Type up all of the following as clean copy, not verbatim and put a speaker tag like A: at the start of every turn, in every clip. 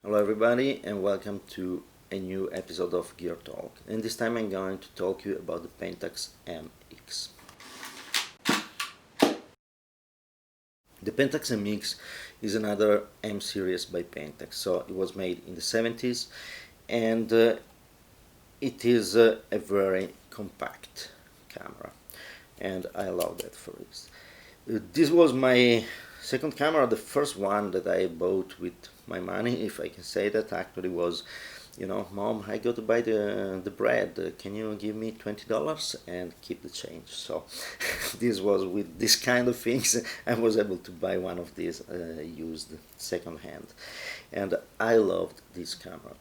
A: Hello everybody and welcome to a new episode of Gear Talk, and this time I'm going to talk to you about the Pentax MX. The Pentax MX is another M series by Pentax, so it was made in the 70s and it is a very compact camera, and I love that for this. This was my second camera. The first one that I bought with my money, if I can say that, actually was, Mom, I go to buy the bread, can you give me $20 and keep the change? So this was with this kind of things I was able to buy one of these used second hand, and I loved this camera.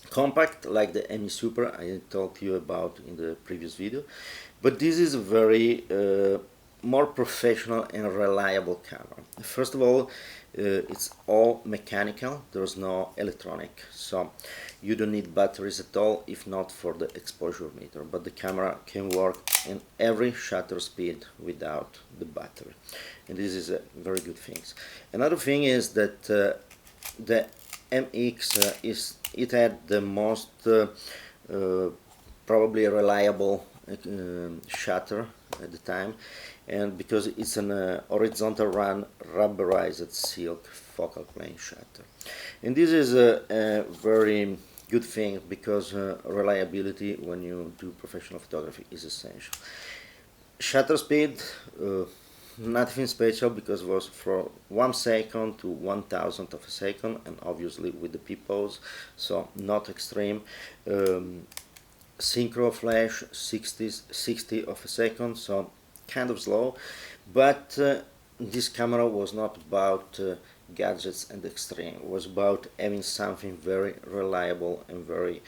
A: Compact like the ME Super I talked to you about in the previous video, but this is a very more professional and reliable camera. First of all, it's all mechanical, there's no electronic, so you don't need batteries at all, if not for the exposure meter, but the camera can work in every shutter speed without the battery, and this is a very good thing. Another thing is that the MX it had the most probably reliable shutter at the time, and because it's an horizontal run rubberized silk focal plane shutter, and this is a very good thing because reliability when you do professional photography is essential. Shutter speed, nothing special, because it was from 1 second to 1,000th of a second, and obviously with the peepholes, so not extreme. Synchro flash 60 of a second, so kind of slow, but this camera was not about gadgets and extreme. It was about having something very reliable and very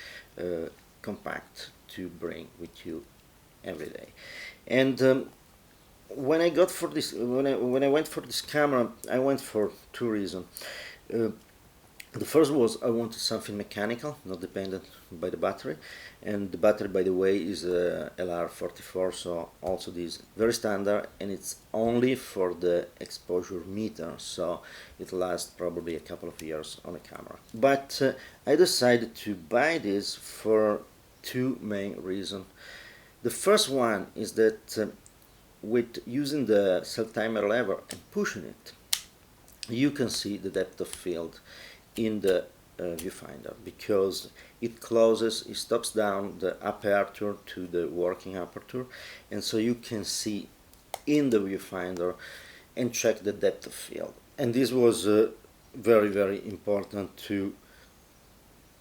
A: compact to bring with you every day. And when I got for this, when I went for this camera, I went for two reasons. The first was I wanted something mechanical, not dependent by the battery, and the battery, by the way, is a LR44, so also this very standard, and it's only for the exposure meter, so it lasts probably a couple of years on a camera. But I decided to buy this for two main reasons. The first one is that with using the self-timer lever and pushing it, you can see the depth of field in the viewfinder, because it closes, it stops down the aperture to the working aperture, and so you can see in the viewfinder and check the depth of field. And this was very, very important to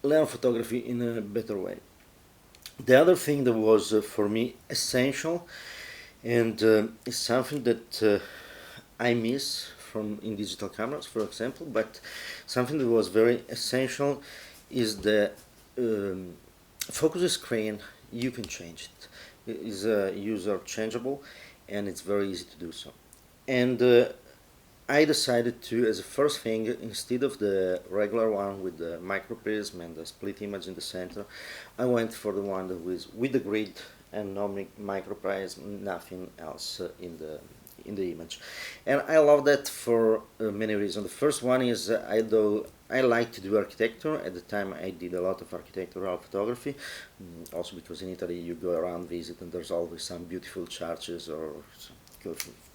A: learn photography in a better way. The other thing that was for me essential, and is something that I miss from in digital cameras, for example, but something that was very essential is the focus screen. You can change it. It is user changeable, and it's very easy to do so. And I decided to, as a first thing, instead of the regular one with the micro prism and the split image in the center, I went for the one that was with the grid and no micro prism, nothing else in the image. And I love that for many reasons. The first one is I like to do architecture. At the time I did a lot of architectural photography, also because in Italy you go around visit and there's always some beautiful churches or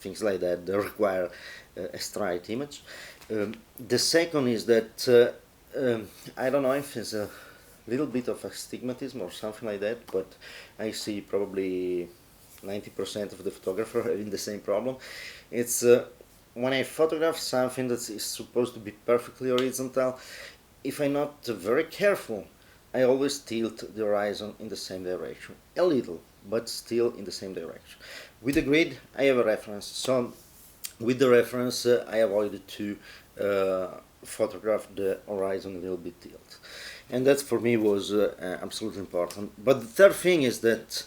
A: things like that that require a straight image. The second is that I don't know if it's a little bit of astigmatism or something like that, but I see probably 90% of the photographer having the same problem. It's when I photograph something that is supposed to be perfectly horizontal, if I'm not very careful, I always tilt the horizon in the same direction. A little, but still in the same direction. With the grid, I have a reference, so with the reference I avoided to photograph the horizon a little bit tilt. And that for me was absolutely important. But the third thing is that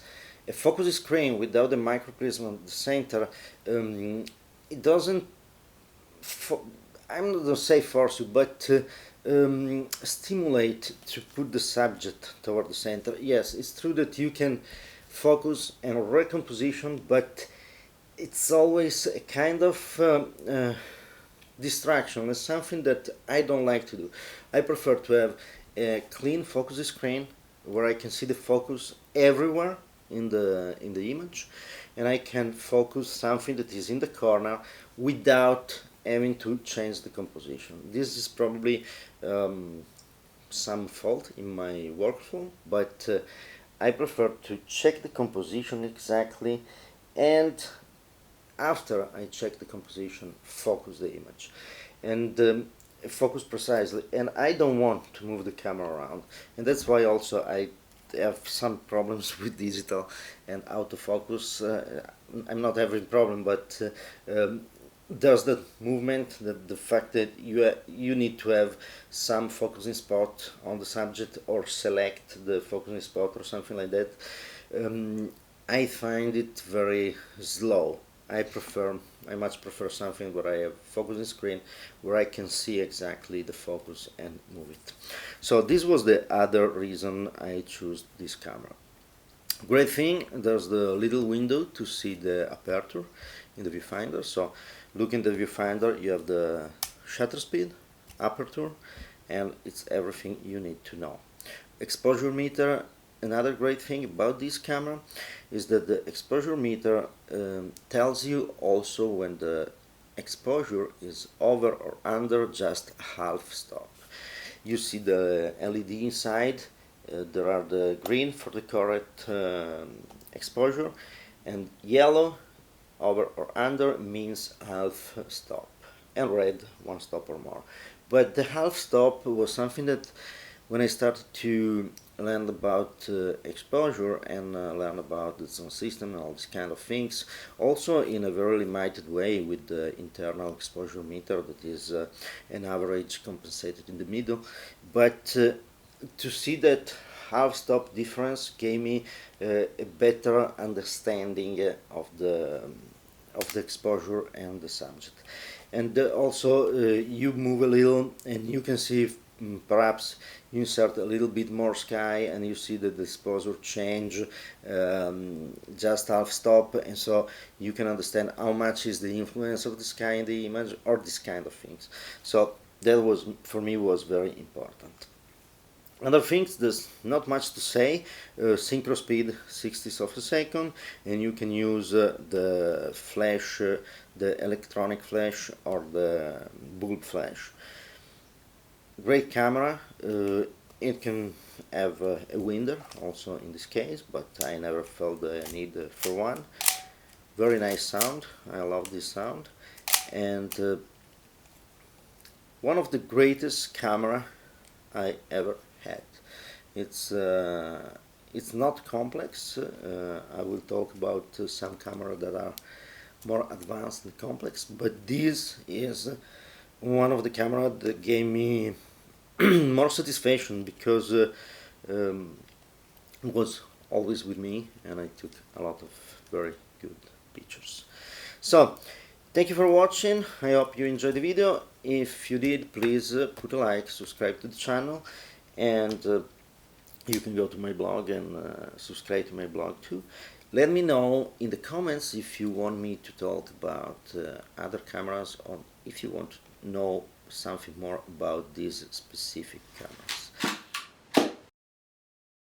A: a focus screen without the microprism at the center, it doesn't, I'm not going to say force you, but stimulate to put the subject toward the center. Yes, it's true that you can focus and recomposition, but it's always a kind of distraction is something that I don't like to do. I prefer to have a clean focus screen where I can see the focus everywhere in the image, and I can focus something that is in the corner without having to change the composition. This is probably some fault in my workflow, but I prefer to check the composition exactly, and after I check the composition, focus the image and focus precisely. And I don't want to move the camera around, and that's why also I have some problems with digital and autofocus. I'm not having problem, but there's the movement, the fact that you need to have some focusing spot on the subject or select the focusing spot or something like that. I find it very slow. I much prefer something where I have focusing screen where I can see exactly the focus and move it. So this was the other reason I chose this camera. Great thing, there's the little window to see the aperture in the viewfinder. So look in the viewfinder, you have the shutter speed, aperture, and it's everything you need to know. Exposure meter. Another great thing about this camera is that the exposure meter tells you also when the exposure is over or under just half stop. You see the LED inside, there are the green for the correct exposure, and yellow over or under means half stop, and red 1 stop or more. But the half stop was something that when I started to learn about exposure and learn about the sound system and all these kind of things, also in a very limited way with the internal exposure meter that is an average compensated in the middle, but to see that half stop difference gave me a better understanding of the exposure and the subject. And also you move a little and you can see if, perhaps you insert a little bit more sky and you see that the exposure change just half stop, and so you can understand how much is the influence of the sky in the image or this kind of things. So that was, for me, was very important. Other things, there's not much to say. Synchro speed 60th of a second, and you can use the flash, the electronic flash or the bulb flash. Great camera. It can have a winder also in this case, but I never felt the need for one. Very nice sound. I love this sound, and one of the greatest camera I ever had. It's not complex. I will talk about some cameras that are more advanced and complex, but this is one of the cameras that gave me more satisfaction because it was always with me and I took a lot of very good pictures. So thank you for watching. I hope you enjoyed the video. If you did, please put a like, subscribe to the channel, and you can go to my blog and subscribe to my blog too. Let me know in the comments if you want me to talk about other cameras, or if you want to know something more about these specific cameras.